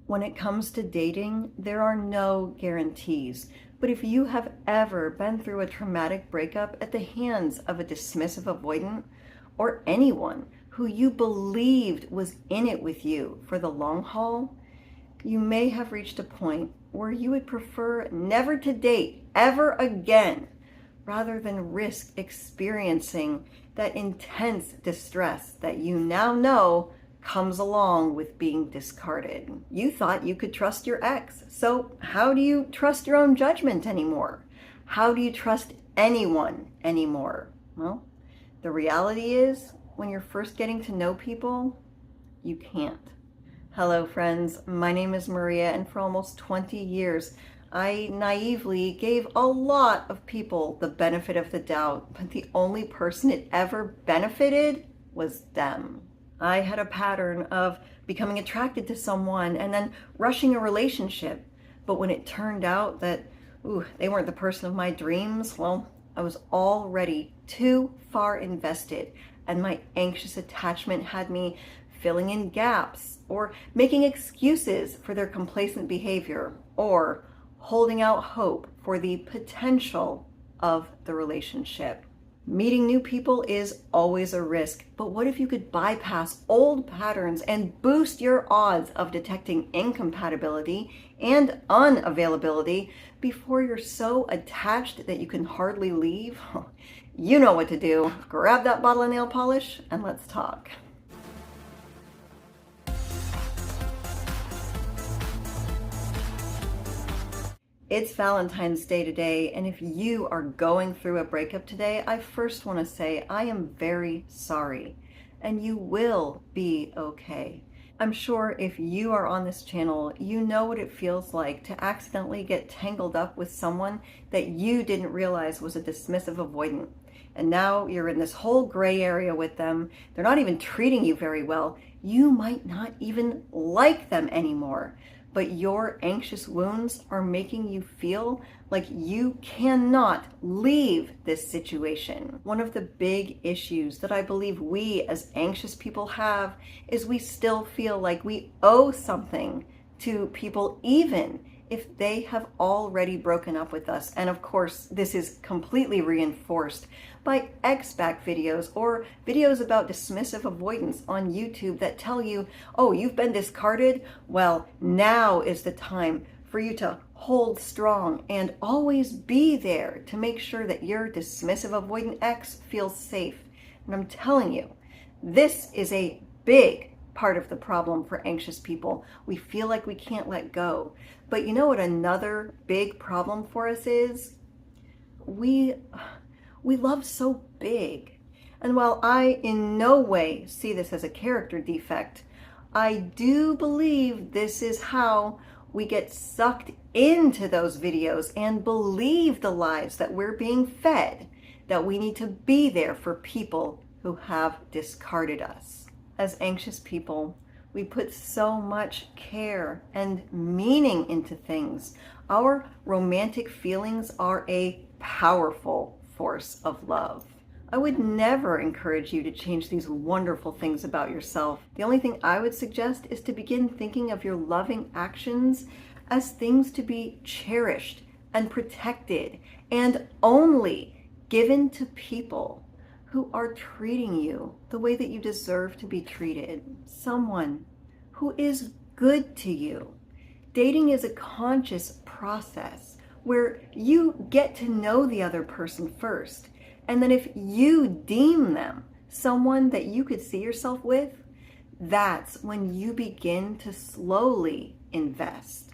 When it comes to dating, there are no guarantees. But if you have ever been through a traumatic breakup at the hands of a dismissive avoidant or anyone who you believed was in it with you for the long haul, you may have reached a point where you would prefer never to date ever again rather than risk experiencing that intense distress that you now know comes along with being discarded. You thought you could trust your ex, so how do you trust your own judgment anymore? How do you trust anyone anymore? Well, the reality is, when you're first getting to know people, you can't. Hello friends, my name is Maria, and for almost 20 years, I naively gave a lot of people the benefit of the doubt, but the only person it ever benefited was them. I had a pattern of becoming attracted to someone and then rushing a relationship. But when it turned out that, they weren't the person of my dreams, well, I was already too far invested, and my anxious attachment had me filling in gaps or making excuses for their complacent behavior or holding out hope for the potential of the relationship. Meeting new people is always a risk, but what if you could bypass old patterns and boost your odds of detecting incompatibility and unavailability before you're so attached that you can hardly leave? You know what to do. Grab that bottle of nail polish and let's talk. It's Valentine's Day today, and if you are going through a breakup today, I first want to say I am very sorry, and you will be okay. I'm sure if you are on this channel, you know what it feels like to accidentally get tangled up with someone that you didn't realize was a dismissive avoidant. And now you're in this whole gray area with them. They're not even treating you very well. You might not even like them anymore. But your anxious wounds are making you feel like you cannot leave this situation. One of the big issues that I believe we as anxious people have is we still feel like we owe something to people even if they have already broken up with us. And of course, this is completely reinforced by X-back videos or videos about dismissive avoidance on YouTube that tell you, oh, you've been discarded? Well, now is the time for you to hold strong and always be there to make sure that your dismissive avoidant ex feels safe. And I'm telling you, this is a big part of the problem for anxious people. We feel like we can't let go. But you know what another big problem for us is? We love so big. And while I in no way see this as a character defect, I do believe this is how we get sucked into those videos and believe the lies that we're being fed, that we need to be there for people who have discarded us. As anxious people, we put so much care and meaning into things. Our romantic feelings are a powerful force of love. I would never encourage you to change these wonderful things about yourself. The only thing I would suggest is to begin thinking of your loving actions as things to be cherished and protected and only given to people who are treating you the way that you deserve to be treated. Someone who is good to you. Dating is a conscious process where you get to know the other person first. And then if you deem them someone that you could see yourself with, that's when you begin to slowly invest.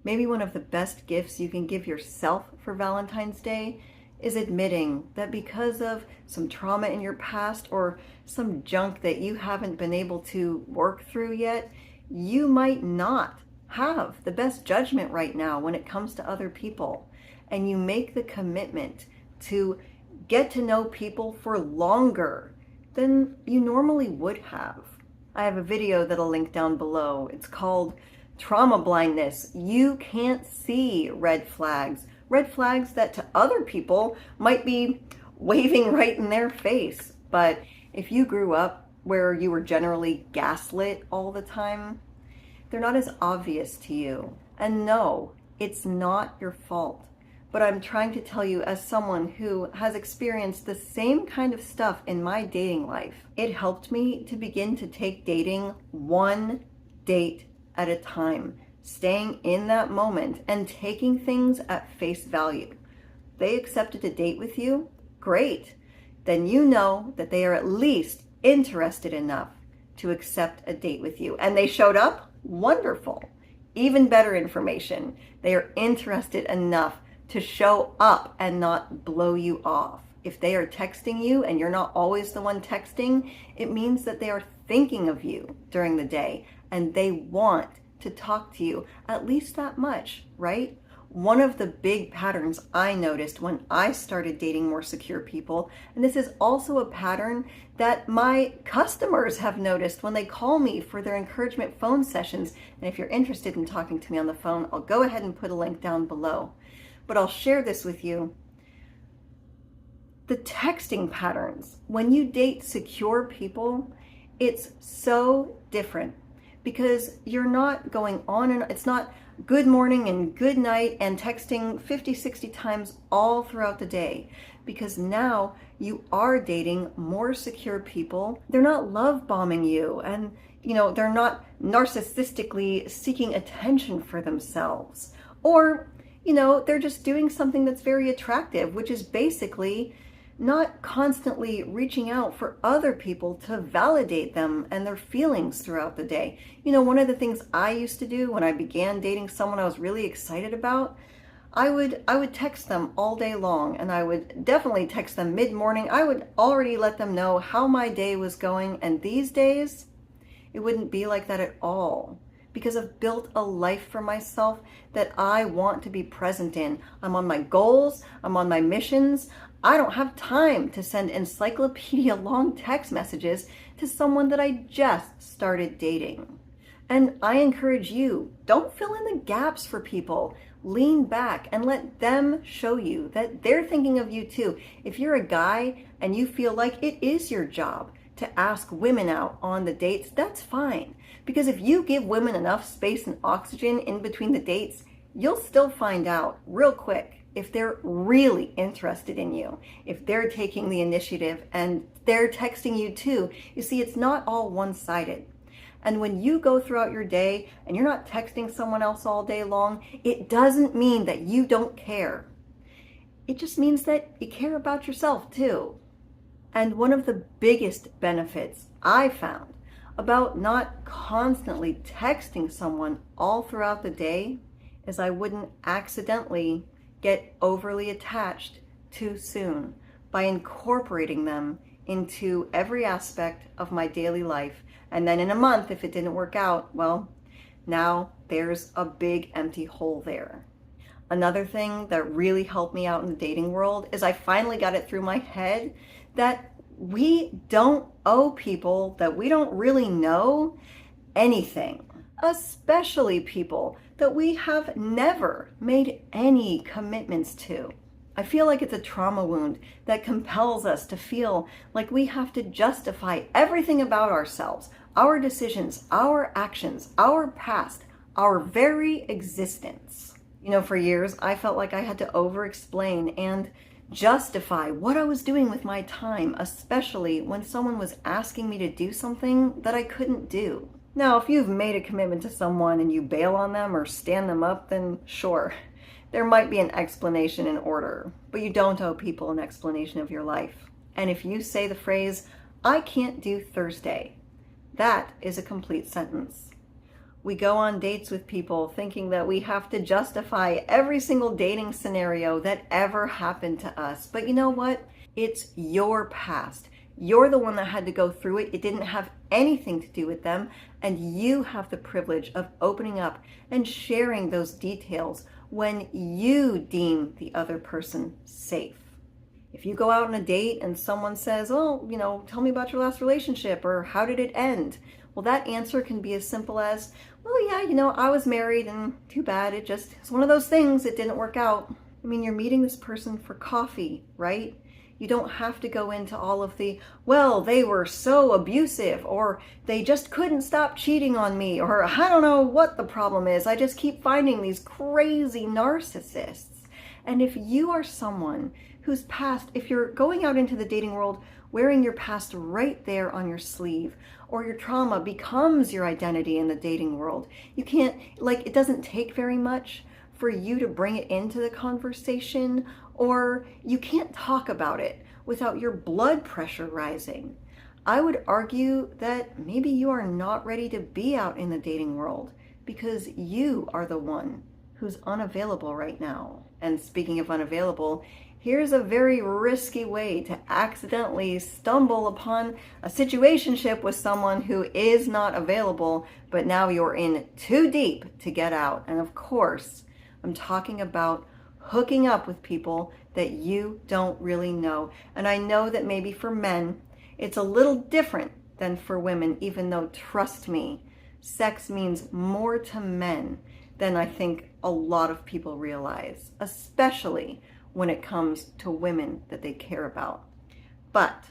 Maybe one of the best gifts you can give yourself for Valentine's Day is admitting that because of some trauma in your past or some junk that you haven't been able to work through yet, you might not have the best judgment right now when it comes to other people. And you make the commitment to get to know people for longer than you normally would have. I have a video that'll link down below. It's called Trauma Blindness. You can't see red flags that to other people might be waving right in their face. But if you grew up where you were generally gaslit all the time, They're not as obvious to you. And no, it's not your fault. But I'm trying to tell you, as someone who has experienced the same kind of stuff in my dating life, it helped me to begin to take dating one date at a time, staying in that moment and taking things at face value. They accepted a date with you, great. Then you know that they are at least interested enough to accept a date with you. And they showed up, wonderful. Even better information, they are interested enough to show up and not blow you off. If they are texting you and you're not always the one texting, it means that they are thinking of you during the day and they want to talk to you at least that much, right? One of the big patterns I noticed when I started dating more secure people, and this is also a pattern that my customers have noticed when they call me for their encouragement phone sessions. And if you're interested in talking to me on the phone, I'll go ahead and put a link down below. But I'll share this with you. The texting patterns, when you date secure people, it's so different because you're not going on and it's not good morning and good night and texting 50, 60 times all throughout the day, because now you are dating more secure people. They're not love bombing you and they're not narcissistically seeking attention for themselves, or they're just doing something that's very attractive, which is basically not constantly reaching out for other people to validate them and their feelings throughout the day. One of the things I used to do when I began dating someone I was really excited about, I would text them all day long, and I would definitely text them mid-morning. I would already let them know how my day was going, and these days, it wouldn't be like that at all. Because I've built a life for myself that I want to be present in. I'm on my goals, I'm on my missions. I don't have time to send encyclopedia long text messages to someone that I just started dating. And I encourage you, don't fill in the gaps for people. Lean back and let them show you that they're thinking of you too. If you're a guy and you feel like it is your job to ask women out on the dates, that's fine. Because if you give women enough space and oxygen in between the dates, you'll still find out real quick if they're really interested in you, if they're taking the initiative and they're texting you too. You see, it's not all one-sided. And when you go throughout your day and you're not texting someone else all day long, it doesn't mean that you don't care. It just means that you care about yourself too. And one of the biggest benefits I found about not constantly texting someone all throughout the day is I wouldn't accidentally get overly attached too soon by incorporating them into every aspect of my daily life. And then in a month, if it didn't work out, well, now there's a big empty hole there. Another thing that really helped me out in the dating world is I finally got it through my head that we don't owe people that we don't really know anything, especially people that we have never made any commitments to. I feel like it's a trauma wound that compels us to feel like we have to justify everything about ourselves, our decisions, our actions, our past, our very existence. For years, I felt like I had to over-explain and justify what I was doing with my time, especially when someone was asking me to do something that I couldn't do. Now, if you've made a commitment to someone and you bail on them or stand them up, then sure, there might be an explanation in order, but you don't owe people an explanation of your life. And if you say the phrase, "I can't do Thursday," that is a complete sentence. We go on dates with people thinking that we have to justify every single dating scenario that ever happened to us. But you know what? It's your past. You're the one that had to go through it. It didn't have anything to do with them. And you have the privilege of opening up and sharing those details when you deem the other person safe. If you go out on a date and someone says, "Oh, tell me about your last relationship," or "How did it end?" Well, that answer can be as simple as, "Well, yeah, I was married and too bad. It's one of those things. It didn't work out." I mean, you're meeting this person for coffee, right? You don't have to go into all of the, well, they were so abusive, or they just couldn't stop cheating on me, or I don't know what the problem is. I just keep finding these crazy narcissists. And if you are someone whose past, if you're going out into the dating world wearing your past right there on your sleeve, or your trauma becomes your identity in the dating world, you can't, like, it doesn't take very much for you to bring it into the conversation, or you can't talk about it without your blood pressure rising. I would argue that maybe you are not ready to be out in the dating world because you are the one who's unavailable right now. And speaking of unavailable, here's a very risky way to accidentally stumble upon a situationship with someone who is not available, but now you're in too deep to get out. And of course, I'm talking about hooking up with people that you don't really know. And I know that maybe for men, it's a little different than for women, even though, trust me, sex means more to men than I think a lot of people realize, especially when it comes to women that they care about. But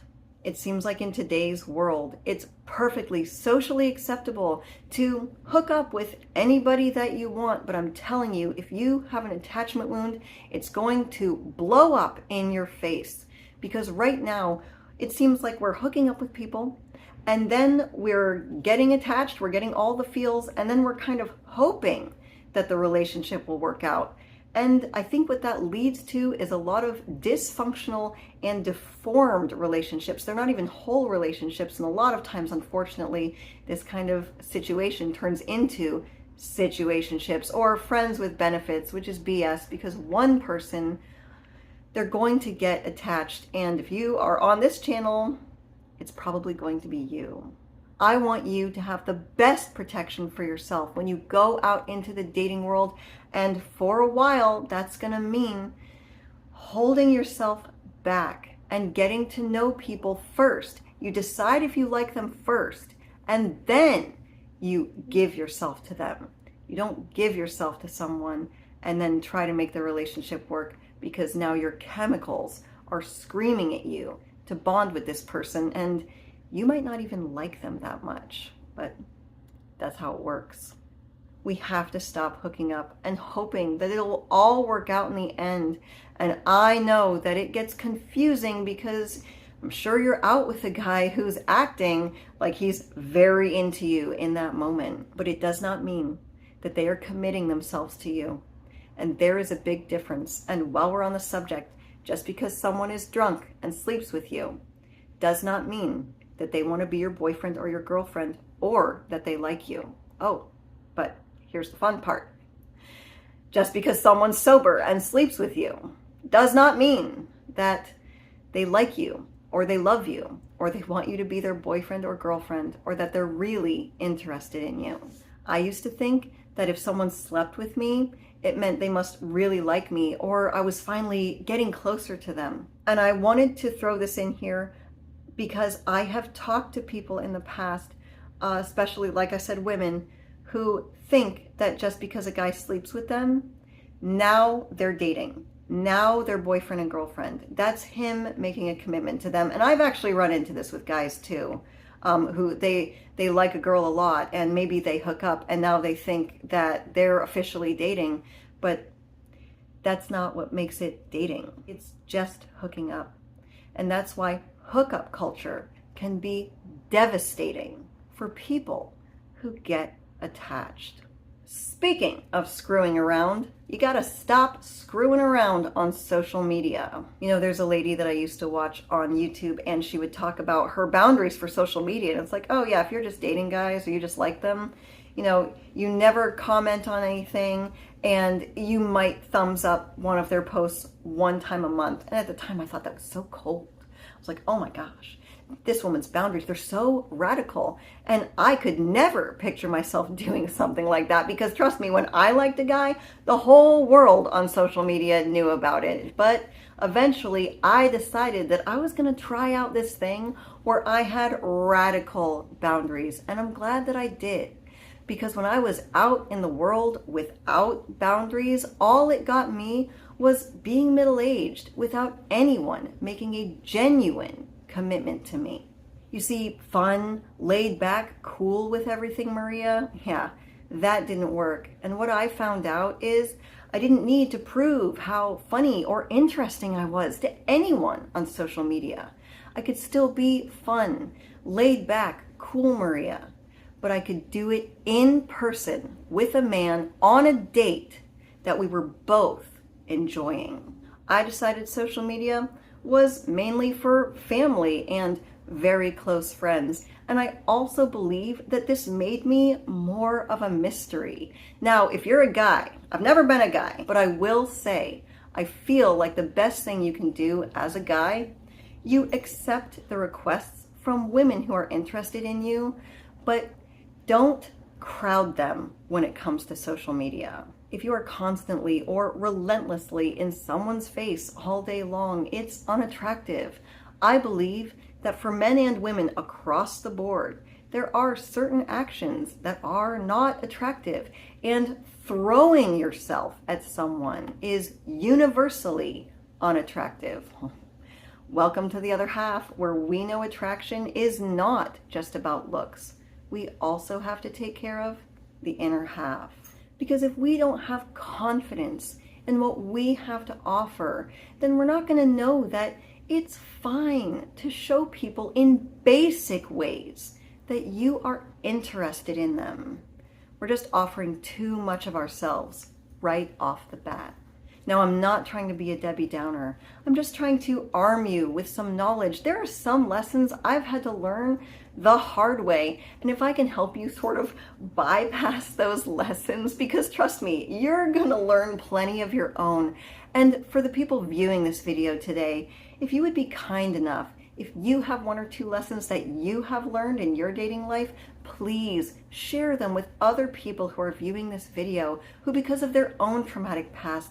it seems like in today's world, it's perfectly socially acceptable to hook up with anybody that you want. But I'm telling you, if you have an attachment wound, it's going to blow up in your face. Because right now, it seems like we're hooking up with people, and then we're getting attached, we're getting all the feels, and then we're kind of hoping that the relationship will work out. And I think what that leads to is a lot of dysfunctional and deformed relationships. They're not even whole relationships. And a lot of times, unfortunately, this kind of situation turns into situationships or friends with benefits, which is BS, because one person, they're going to get attached. And if you are on this channel, it's probably going to be you. I want you to have the best protection for yourself when you go out into the dating world. And for a while, that's going to mean holding yourself back and getting to know people first. You decide if you like them first, and then you give yourself to them. You don't give yourself to someone and then try to make the relationship work, because now your chemicals are screaming at you to bond with this person, and you might not even like them that much, but that's how it works. We have to stop hooking up and hoping that it'll all work out in the end. And I know that it gets confusing because I'm sure you're out with a guy who's acting like he's very into you in that moment, but it does not mean that they are committing themselves to you. And there is a big difference. And while we're on the subject, just because someone is drunk and sleeps with you does not mean that they want to be your boyfriend or your girlfriend, or that they like you. Oh, but here's the fun part. Just because someone's sober and sleeps with you does not mean that they like you, or they love you, or they want you to be their boyfriend or girlfriend, or that they're really interested in you. I used to think that if someone slept with me, it meant they must really like me, or I was finally getting closer to them. And I wanted to throw this in here because I have talked to people in the past, especially, like I said, women, who think that just because a guy sleeps with them, now they're dating. Now they're boyfriend and girlfriend. That's him making a commitment to them. And I've actually run into this with guys too, who they like a girl a lot, and maybe they hook up and now they think that they're officially dating, but that's not what makes it dating. It's just hooking up. And that's why hookup culture can be devastating for people who get attached. Speaking of screwing around, you gotta stop screwing around on social media. You know, there's a lady that I used to watch on YouTube, and she would talk about her boundaries for social media. And it's like, oh yeah, if you're just dating guys or you just like them, you know, you never comment on anything, and you might thumbs up one of their posts one time a month. And at the time I thought that was so cold. I was like, oh my gosh, this woman's boundaries, they're so radical. And I could never picture myself doing something like that, because trust me, when I liked a guy, the whole world on social media knew about it. But eventually I decided that I was going to try out this thing where I had radical boundaries. And I'm glad that I did, because when I was out in the world without boundaries, all it got me was being middle-aged without anyone making a genuine commitment to me. You see, fun, laid back, cool with everything, Maria? Yeah, that didn't work. And what I found out is I didn't need to prove how funny or interesting I was to anyone on social media. I could still be fun, laid back, cool Maria, but I could do it in person with a man on a date that we were both enjoying. I decided social media was mainly for family and very close friends. And I also believe that this made me more of a mystery. Now, if you're a guy, I've never been a guy, but I will say, I feel like the best thing you can do as a guy, you accept the requests from women who are interested in you, but don't crowd them when it comes to social media. If you are constantly or relentlessly in someone's face all day long, it's unattractive. I believe that for men and women across the board, there are certain actions that are not attractive, and throwing yourself at someone is universally unattractive. Welcome to the other half, where we know attraction is not just about looks. We also have to take care of the inner half. Because if we don't have confidence in what we have to offer, then we're not going to know that it's fine to show people in basic ways that you are interested in them. We're just offering too much of ourselves right off the bat. Now, I'm not trying to be a Debbie Downer. I'm just trying to arm you with some knowledge. There are some lessons I've had to learn the hard way. And if I can help you sort of bypass those lessons, because trust me, you're going to learn plenty of your own. And for the people viewing this video today, if you would be kind enough, if you have one or two lessons that you have learned in your dating life, please share them with other people who are viewing this video who, because of their own traumatic past,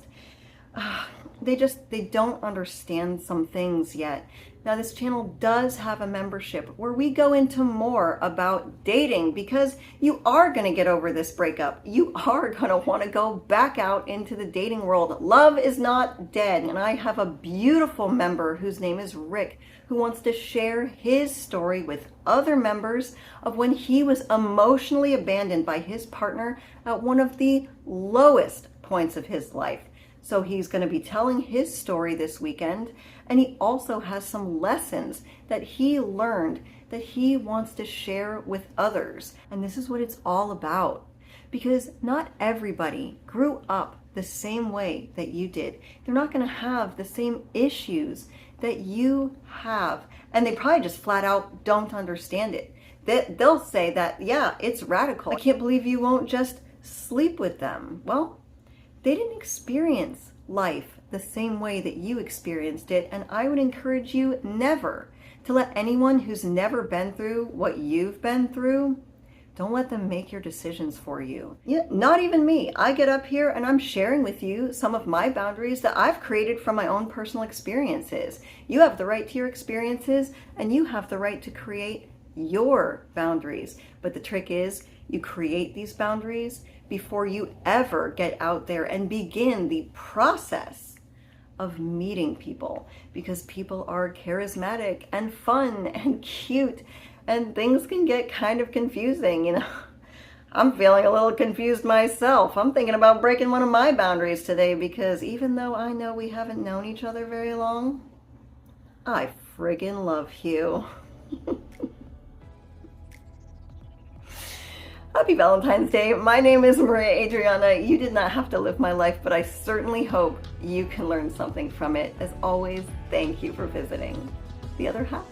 they don't understand some things yet. Now, this channel does have a membership where we go into more about dating, because you are going to get over this breakup. You are going to want to go back out into the dating world. Love is not dead. And I have a beautiful member whose name is Rick, who wants to share his story with other members of when he was emotionally abandoned by his partner at one of the lowest points of his life. So he's going to be telling his story this weekend, and he also has some lessons that he learned that he wants to share with others. And this is what it's all about, because not everybody grew up the same way that you did. They're not going to have the same issues that you have, and they probably just flat out don't understand it. They'll say that, yeah, it's radical. I can't believe you won't just sleep with them. Well, they didn't experience life the same way that you experienced it, and I would encourage you never to let anyone who's never been through what you've been through, don't let them make your decisions for you. Yeah, not even me. I get up here and I'm sharing with you some of my boundaries that I've created from my own personal experiences. You have the right to your experiences, and you have the right to create your boundaries. But the trick is, you create these boundaries before you ever get out there and begin the process of meeting people, because people are charismatic and fun and cute, and things can get kind of confusing, you know. I'm feeling a little confused myself. I'm thinking about breaking one of my boundaries today, because even though I know we haven't known each other very long, I friggin' love you. Happy Valentine's Day. My name is Maria Adriana. You did not have to live my life, but I certainly hope you can learn something from it. As always, thank you for visiting the other half.